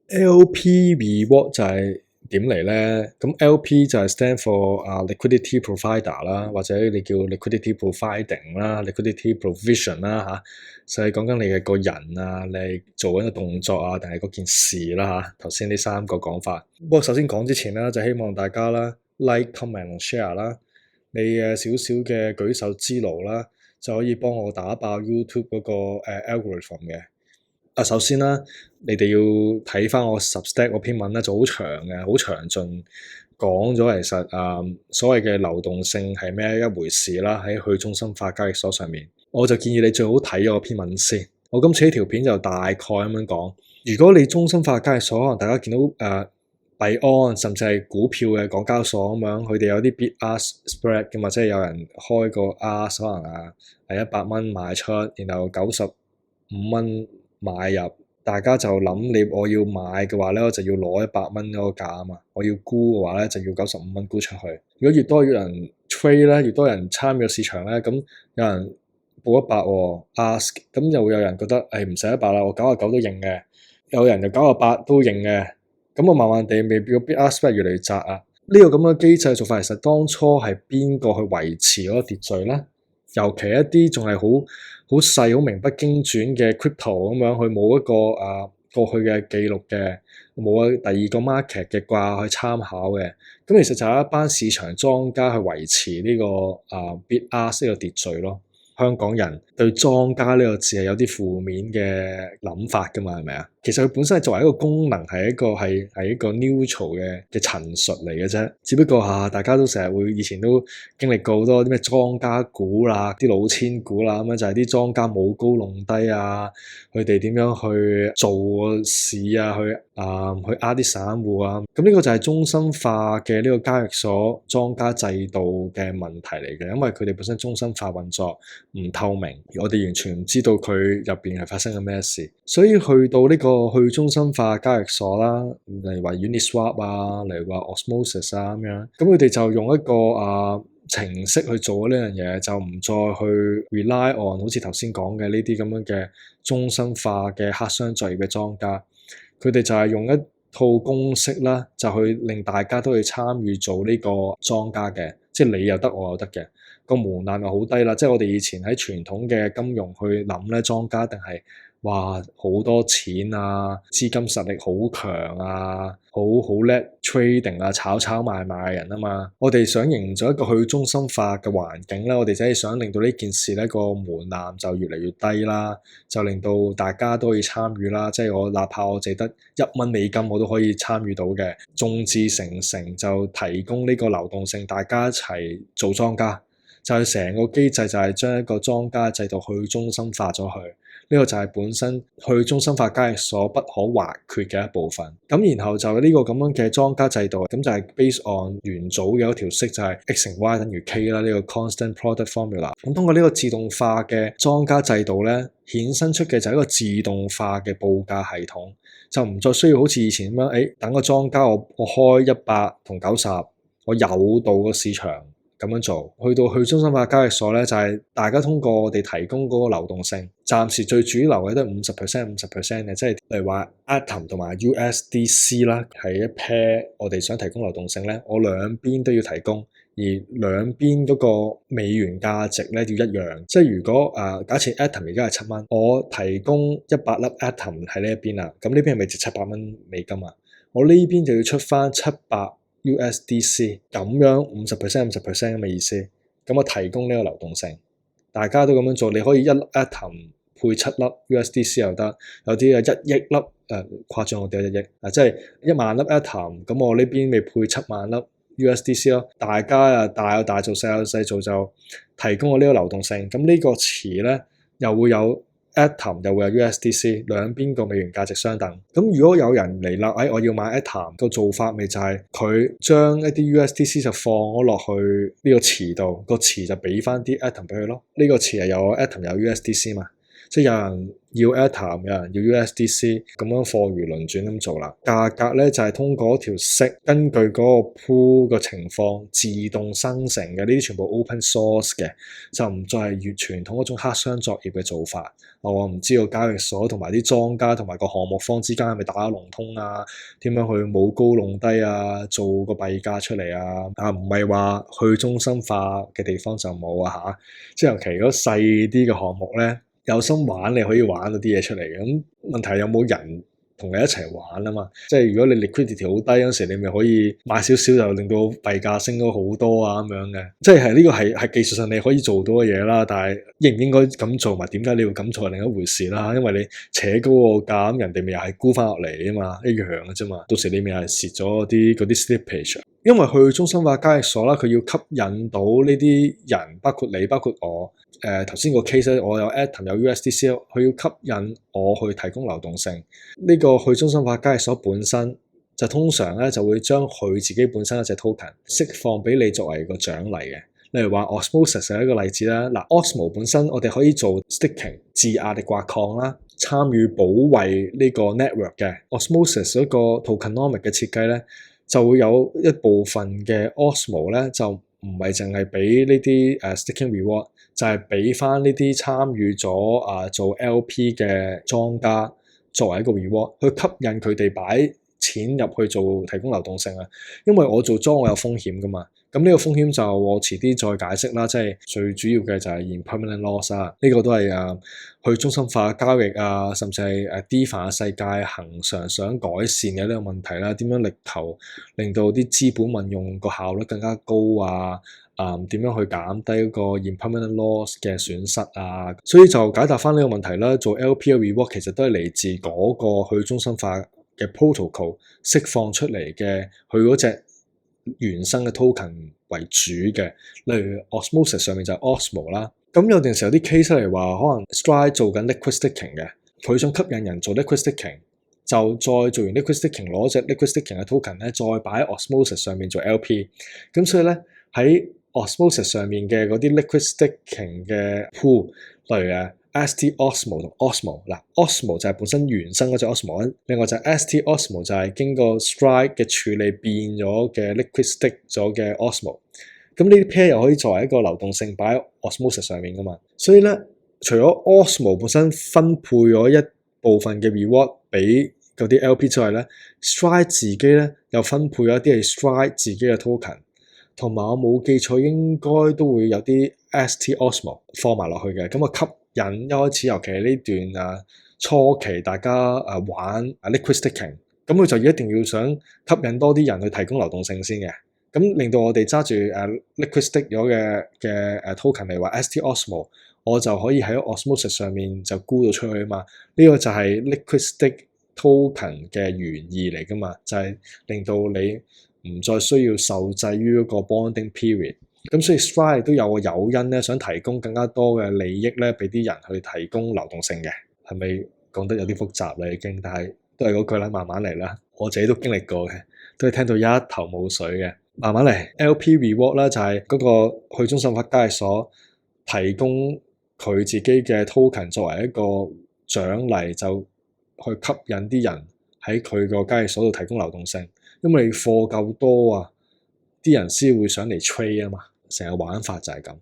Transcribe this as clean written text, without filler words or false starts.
LP reward 就係點嚟咧？咁 LP 就係 stand for liquidity provider 啦，或者你叫 liquidity providing 啦，liquidity provision 啦嚇，就係講緊你嘅個人啊，你做緊個動作啊，定係嗰件事啦嚇。頭先呢三個講法。不過首先講之前啦，就希望大家啦 like、comment、share 啦，你嘅少少嘅舉手之勞啦，就可以幫我打爆 YouTube 嗰個algorithm 嘅。首先啦，你哋要睇翻我 Substack 嗰篇文咧，就好長嘅，好詳盡講咗其實所謂嘅流動性係咩一回事啦。喺去中心化交易所上面，我就建議你最好睇咗篇文先。我今次呢條片就大概咁樣講。如果你中心化交易所，可能大家見到幣安甚至係股票嘅港交所咁樣，佢哋有啲 bid-ask spread 嘅嘛，即係有人開個 ask 可能係100蚊賣出，然後95蚊買入，大家就諗我要買嘅話咧，我就要攞100蚊嗰個價啊嘛。我要沽嘅話咧，就要95蚊沽出去。如果越多人 trade 咧，越多人參與市場咧，咁有人報100 ask， 咁就會有人覺得唔使100啦，我99都認嘅。有人就98都認嘅，咁我慢慢地未必個 bid-ask spread 越嚟越窄啊。呢個咁嘅機制做法，其實當初係邊個去維持嗰個秩序咧？尤其一啲仲係好細、好名不經傳嘅 crypto 咁樣，佢冇一個過去嘅記錄嘅，冇第二個 market 嘅掛去參考嘅。咁其實就係一班市場莊家去維持呢個bid-ask 呢個秩序咯。香港人對莊家呢個字係有啲負面嘅諗法㗎嘛，係咪啊？其實佢本身係作為一個功能，係一個 neutral 嘅陳述嚟嘅啫。只不過大家都成日會以前都經歷過好多啲咩莊家股啦、啲老千股啦，咁樣就係啲莊家舞高弄低啊，佢哋點樣去做市啊，去呃啲散戶啊。咁呢個就係中心化嘅呢個交易所莊家制度嘅問題嚟嘅，因為佢哋本身中心化運作唔透明，我哋完全唔知道佢入邊係發生緊咩事，所以去到呢個去中心化交易所啦，例如話 Uniswap 啊，例如話 Osmosis 啊咁樣，咁佢哋就用一個程式去做呢樣嘢，就唔再去 rely on 好似頭先講嘅呢啲咁樣嘅中心化嘅黑箱作業嘅莊家，佢哋就係用一套公式啦，就去令大家都去參與做呢個莊家嘅，即係你又得我又得嘅。個門檻就好低啦，即係我哋以前喺傳統嘅金融去諗咧，莊家一定係哇好多錢啊，資金實力好強啊，好叻 trading 啊，炒賣嘅人啊嘛。我哋想營造一個去中心化嘅環境咧，我哋就係想令到呢件事咧個門檻就越嚟越低啦，就令到大家都可以參與啦。即係我哪怕我淨得1蚊美金，我都可以參與到嘅。眾志成城就提供呢個流動性，大家一齊做莊家。就係成個機制就係將一個莊家制度去中心化咗去，呢個就係本身去中心化交易所不可或缺嘅一部分。咁然後就呢個咁樣嘅莊家制度，咁就係 based on 元祖嘅一條式，就係 x 乘 y 等於 k 啦，呢個 constant product formula。咁通過呢個自動化嘅莊家制度咧，衍生出嘅就係一個自動化嘅報價系統，就唔再需要好似以前咁樣，等個莊家我開100同90，我誘導個市場。咁樣做，去到去中心化交易所咧，就係大家通過我哋提供嗰個流動性，暫時最主流嘅都係50% 嘅，即係例如話 Atom 同埋 USDC 啦，係一 pair 我哋想提供流動性咧，我兩邊都要提供，而兩邊嗰個美元價值咧要一樣，即係如果假設 Atom 而家係7蚊，我提供100粒 Atom 喺呢一邊啦，咁呢邊係咪值700蚊美金啊？我呢邊就要出翻700。USDC 咁樣50% 咁嘅意思，咁我提供呢個流動性，大家都咁樣做，你可以1粒 Atom 配7粒 USDC 又得，有啲1億粒誇張我哋1億即係1萬粒 Atom， 咁我呢邊咪配7萬粒 USDC 咯，大家大有大做，細有細做，就提供我呢個流動性，咁呢個詞咧又會有。Atom 又會有 USDC， 兩邊個美元價值相等。咁如果有人嚟啦，我要買 Atom， 個做法咪就係佢將一啲 USDC 就放咗落去呢個池度，個池就俾翻啲 Atom 俾佢咯。呢個池係有 Atom 有 USDC 嘛。即係有人要 Atom，有人要 USDC， 咁樣貨如輪轉咁做啦。價格咧就係通過條式，根據嗰個 pool 嘅情況自動生成嘅，呢啲全部 open source 嘅，就唔再係越傳統嗰種黑箱作業嘅做法。我唔知道交易所同埋啲莊家同埋個項目方之間係咪打龍通啊？點樣去舞高弄低啊？做個幣價出嚟啊？唔係話去中心化嘅地方就冇啊嚇！即係尤其如果細啲嘅項目咧，有心玩你可以玩到啲嘢出嚟嘅。咁問題有冇人同你一齊玩啊嘛？即係如果你 liquidity 好低嗰時，你咪可以買少少就令到幣價升咗好多啊咁樣嘅。即係呢個係技術上你可以做到嘅嘢啦，但係應唔應該咁做，埋點解你要咁做係另一回事啦。因為你扯高個價，咁人哋咪又係沽翻落嚟啊嘛，一樣嘅啫嘛。到時你咪又係蝕咗嗰啲 slippage。因為去中心化交易所啦，佢要吸引到呢啲人，包括你，包括我。頭先個 case 咧，我有 Atom 有 USDC， 佢要吸引我去提供流動性。呢個去中心化交易所本身就通常咧就會將佢自己本身一隻 token 釋放俾你作為個獎勵嘅。例如話 Osmosis 係一個例子啦。嗱 Osmo 本身我哋可以做 staking 自壓力挖礦啦，參與保衛呢個 network 嘅 Osmosis 嗰個 tokenomic 嘅設計咧，就會有一部分嘅 Osmo 咧就唔係淨係俾呢啲staking reward。就係俾翻呢啲參與咗做 LP 嘅莊家作為一個 reward，去吸引佢哋擺錢入去做提供流動性啊。因為我做莊我有風險噶嘛，咁呢個風險就我遲啲再解釋啦。即係最主要嘅就係 impermanent loss 啊，呢個都係去中心化交易啊，甚至係DeFi 嘅世界恆常想改善嘅呢個問題啦。點樣力求令到啲資本運用個效率更加高啊？點樣去減低嗰個 impermanent loss 嘅損失啊？所以就解答翻呢個問題啦。做 LP 嘅 reward 其實都係嚟自嗰個去中心化嘅 protocol 釋放出嚟嘅，佢嗰隻原生嘅 token 為主嘅。例如 Osmosis 上面就係 Osmo 啦。咁有陣時有啲 case 嚟話，可能 Stride 做緊 liquid staking 嘅，佢想吸引人做 liquid staking，就再做完 liquid staking 攞隻 liquid staking 嘅 token 咧，再擺喺 Osmosis 上面做 LP。咁所以咧喺Osmosis 上面嘅嗰啲 liquid staking 嘅 pool，例如ST Osmo 同 Osmo， 嗱 Osmo 就係本身原生嗰隻 Osmo， 另外就係 ST Osmo 就係經過 Stride 嘅處理變咗嘅 liquid stake 咗嘅 Osmo。咁呢啲 pair 又可以作為一個流動性擺喺 Osmosis 上面噶嘛。所以咧，除咗 Osmo 本身分配咗一部分嘅 reward 俾嗰啲 LP 之外咧，Stride 自己咧又分配咗一啲係 Stride 自己嘅 token。同埋我冇記錯，應該都會有啲 ST Osmo 放埋落去嘅，咁啊吸引一開始，尤其係呢段初期大家玩liquid staking，咁佢就一定要想吸引多啲人去提供流動性先嘅，咁令到我哋揸住liquid stake 咗嘅token 嚟話 ST Osmo， 我就可以喺 Osmosis 上面就沽到出去啊嘛，呢個就係 liquid stake token 嘅原意嚟噶嘛，就係令到你唔再需要受制於嗰個 bonding period， 咁所以 Stride 都有個誘因咧，想提供更加多嘅利益咧，俾啲人去提供流動性嘅，係咪講得有啲複雜啦已經？但係都係嗰句啦，慢慢嚟啦。我自己都經歷過嘅，都係聽到一頭霧水嘅，慢慢嚟。LP reward 咧就係嗰個去中心化交易所提供佢自己嘅 token 作為一個獎勵，就去吸引啲人喺佢個交易所度提供流動性。因為你貨夠多啊，啲人先會想嚟 trade 啊嘛，成個玩法就係咁。